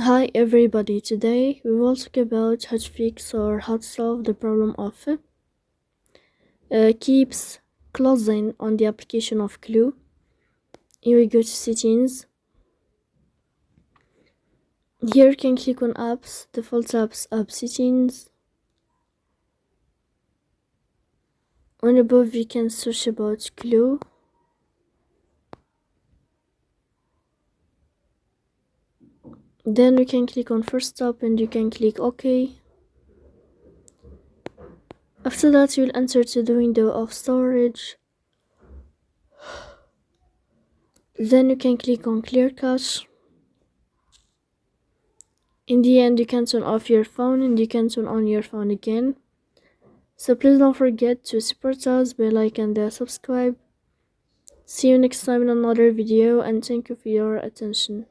Hi everybody, today we will talk about how to fix or how to solve the problem of keeps closing on the application of Clue. Here we go to settings. Here you can click on apps, default apps, app settings. On above you can search about Clue. Then you can click on first stop and you can click OK. After that you'll enter to the window of storage. Then you can click on clear cache. In the end you can turn off your phone and you can turn on your phone again. So please don't forget to support us by like and subscribe. See you next time in another video and thank you for your attention.